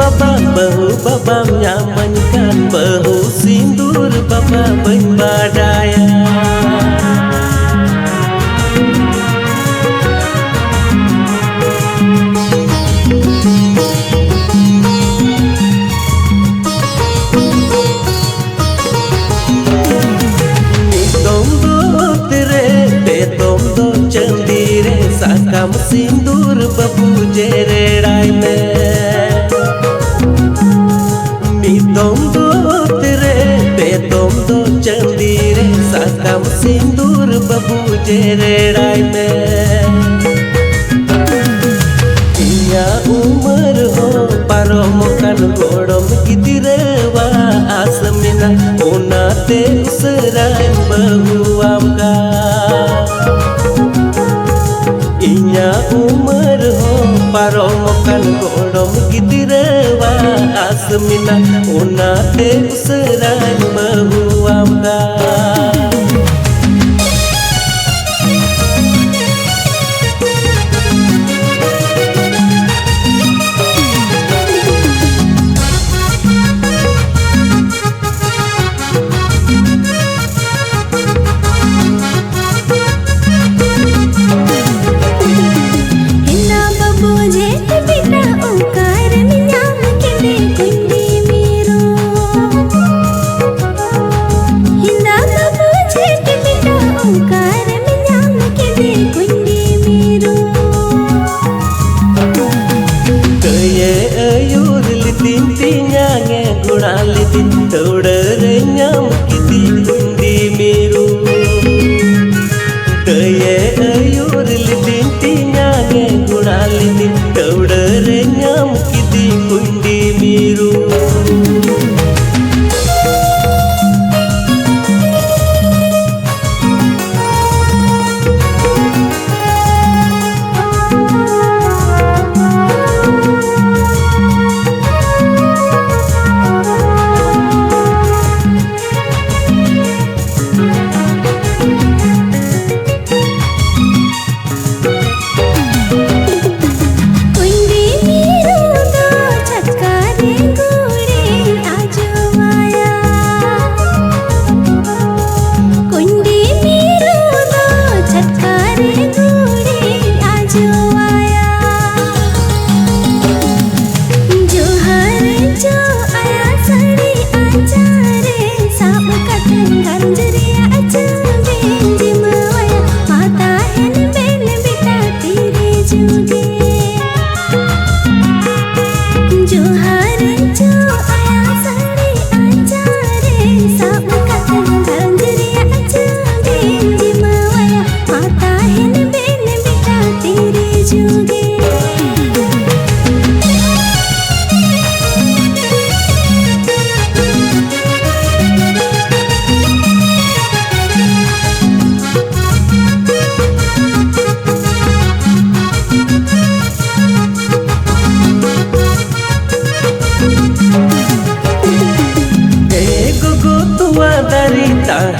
बाबा बहु बाबा nyamankan bahu sindur baba badaya. Cendire sakam sindur babu jererai me mi tom do tere pe tom do cendire sakam sindur babu jererai me inya umar ho paromokan godom gidirewa asmina onate usrai bahu amka inya umar ho paromokan godom gidirewa asmina onate usrai bahu amka. Tawdare nyam kiti kundi miru kaye ayur lidinti nyange gunaliti tawdare nyam kiti kundi miru.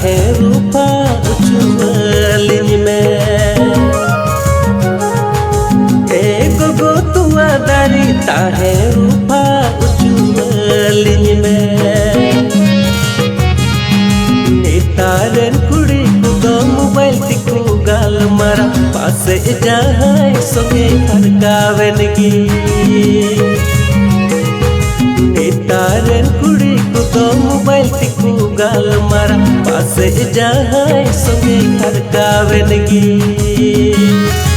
है रूपा उछुलिन में एक गो तुआ दरिता है रूपा उछुलिन में नेतारन कुड़ी को दो mobile तिकु गाल मारा पास जाए सोगे हरकावन की नेतारन कुड़ी को दो मोबाइल तिकु गाल मारा पास जाए सोगे हरकावन की।